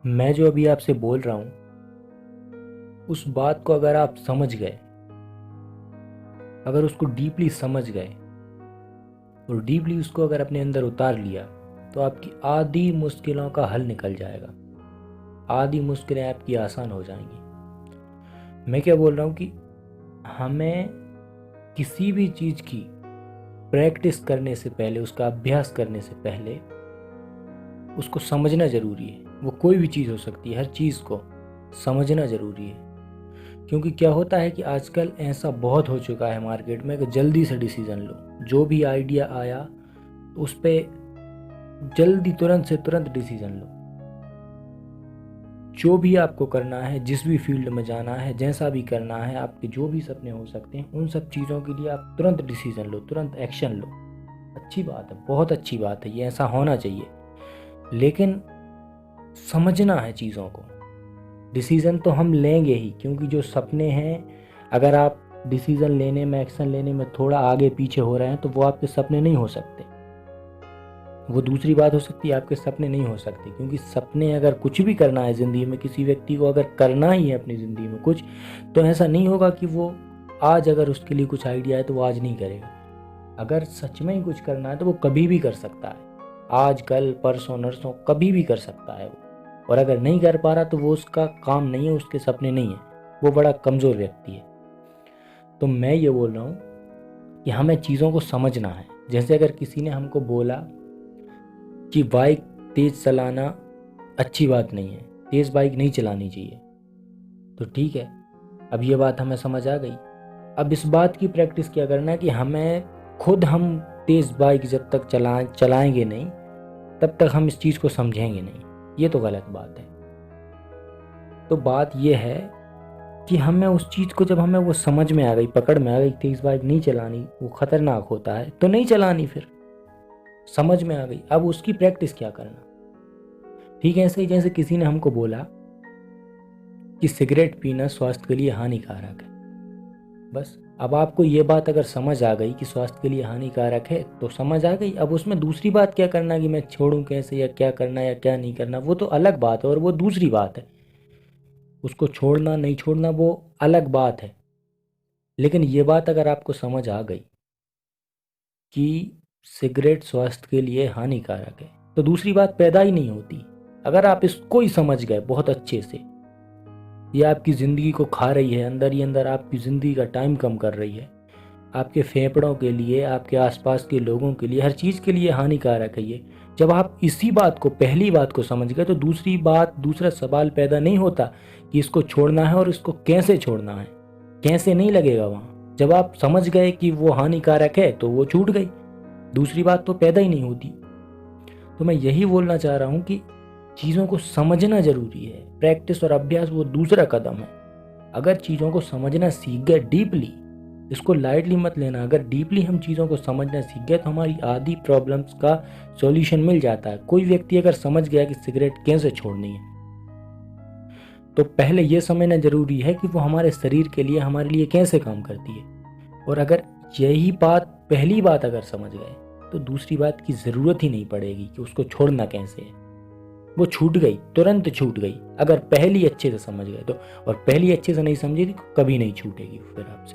मैं जो अभी आपसे बोल रहा हूँ उस बात को अगर आप समझ गए, अगर उसको डीपली समझ गए और डीपली उसको अगर अपने अंदर उतार लिया तो आपकी आधी मुश्किलों का हल निकल जाएगा। आधी मुश्किलें आपकी आसान हो जाएंगी। मैं क्या बोल रहा हूँ कि हमें किसी भी चीज़ की प्रैक्टिस करने से पहले, उसका अभ्यास करने से पहले उसको समझना ज़रूरी है। वो कोई भी चीज़ हो सकती है, हर चीज़ को समझना ज़रूरी है। क्योंकि क्या होता है कि आजकल ऐसा बहुत हो चुका है मार्केट में कि जल्दी से डिसीज़न लो। जो भी आइडिया आया उस पर जल्दी तुरंत से तुरंत डिसीज़न लो। जो भी आपको करना है, जिस भी फील्ड में जाना है, जैसा भी करना है, आपके जो भी सपने हो सकते हैं, उन सब चीज़ों के लिए आप तुरंत डिसीज़न लो, तुरंत एक्शन लो। अच्छी बात है, बहुत अच्छी बात है, ये ऐसा होना चाहिए। लेकिन समझना है चीज़ों को। डिसीज़न तो हम लेंगे ही, क्योंकि जो सपने हैं, अगर आप डिसीज़न लेने में, एक्शन लेने में थोड़ा आगे पीछे हो रहे हैं तो वो आपके सपने नहीं हो सकते। वो दूसरी बात हो सकती है, आपके सपने नहीं हो सकते। क्योंकि सपने, अगर कुछ भी करना है ज़िंदगी में, किसी व्यक्ति को अगर करना ही है अपनी ज़िंदगी में कुछ, तो ऐसा नहीं होगा कि वो आज अगर उसके लिए कुछ आइडिया है तो वो आज नहीं करेगा। अगर सच में ही कुछ करना है तो वो कभी भी कर सकता है। आज, कल, परसों, नरसों, कभी भी कर सकता है वो। और अगर नहीं कर पा रहा तो वो उसका काम नहीं है, उसके सपने नहीं है, वो बड़ा कमज़ोर व्यक्ति है। तो मैं ये बोल रहा हूँ कि हमें चीज़ों को समझना है। जैसे अगर किसी ने हमको बोला कि बाइक तेज़ चलाना अच्छी बात नहीं है, तेज़ बाइक नहीं चलानी चाहिए, तो ठीक है, अब ये बात हमें समझ आ गई। अब इस बात की प्रैक्टिस क्या करना है कि हम तेज़ बाइक जब तक चलाएंगे नहीं, तब तक हम इस चीज़ को समझेंगे नहीं। ये तो गलत बात है। तो बात ये है कि हमें उस चीज़ को, जब हमें वो समझ में आ गई, पकड़ में आ गई, तेज़ बाइक नहीं चलानी, वो ख़तरनाक होता है, तो नहीं चलानी। फिर समझ में आ गई, अब उसकी प्रैक्टिस क्या करना। ठीक है, ऐसे ही जैसे किसी ने हमको बोला कि सिगरेट पीना स्वास्थ्य के लिए हानिकारक है। बस, अब आपको ये बात अगर समझ आ गई कि स्वास्थ्य के लिए हानिकारक है तो समझ आ गई। अब उसमें दूसरी बात क्या करना कि मैं छोड़ूं कैसे, या क्या करना या क्या नहीं करना, वो तो अलग बात है और वो दूसरी बात है। उसको छोड़ना नहीं छोड़ना वो अलग बात है। लेकिन ये बात अगर आपको समझ आ गई कि सिगरेट स्वास्थ्य के लिए हानिकारक है, तो दूसरी बात पैदा ही नहीं होती। अगर आप इसको ही समझ गए बहुत अच्छे से, ये आपकी ज़िंदगी को खा रही है, अंदर ही अंदर आपकी ज़िंदगी का टाइम कम कर रही है, आपके फेफड़ों के लिए, आपके आसपास के लोगों के लिए, हर चीज़ के लिए हानिकारक है ये। जब आप इसी बात को, पहली बात को समझ गए, तो दूसरी बात, दूसरा सवाल पैदा नहीं होता कि इसको छोड़ना है और इसको कैसे छोड़ना है। कैसे नहीं लगेगा वहाँ। जब आप समझ गए कि वो हानिकारक है तो वो छूट गई, दूसरी बात तो पैदा ही नहीं होती। तो मैं यही बोलना चाह रहा हूँ कि चीज़ों को समझना ज़रूरी है। प्रैक्टिस और अभ्यास वो दूसरा कदम है। अगर चीज़ों को समझना सीख गए डीपली, इसको लाइटली मत लेना, अगर डीपली हम चीज़ों को समझना सीख गए तो हमारी आधी प्रॉब्लम्स का सॉल्यूशन मिल जाता है। कोई व्यक्ति अगर समझ गया कि सिगरेट कैसे छोड़नी है, तो पहले ये समझना ज़रूरी है कि वो हमारे शरीर के लिए, हमारे लिए कैसे काम करती है। और अगर यही बात, पहली बात अगर समझ गए, तो दूसरी बात की ज़रूरत ही नहीं पड़ेगी कि उसको छोड़ना कैसे है। वो छूट गई, तुरंत छूट गई, अगर पहली अच्छे से समझ गए तो। और पहली अच्छे से नहीं समझी तो कभी नहीं छूटेगी फिर आपसे।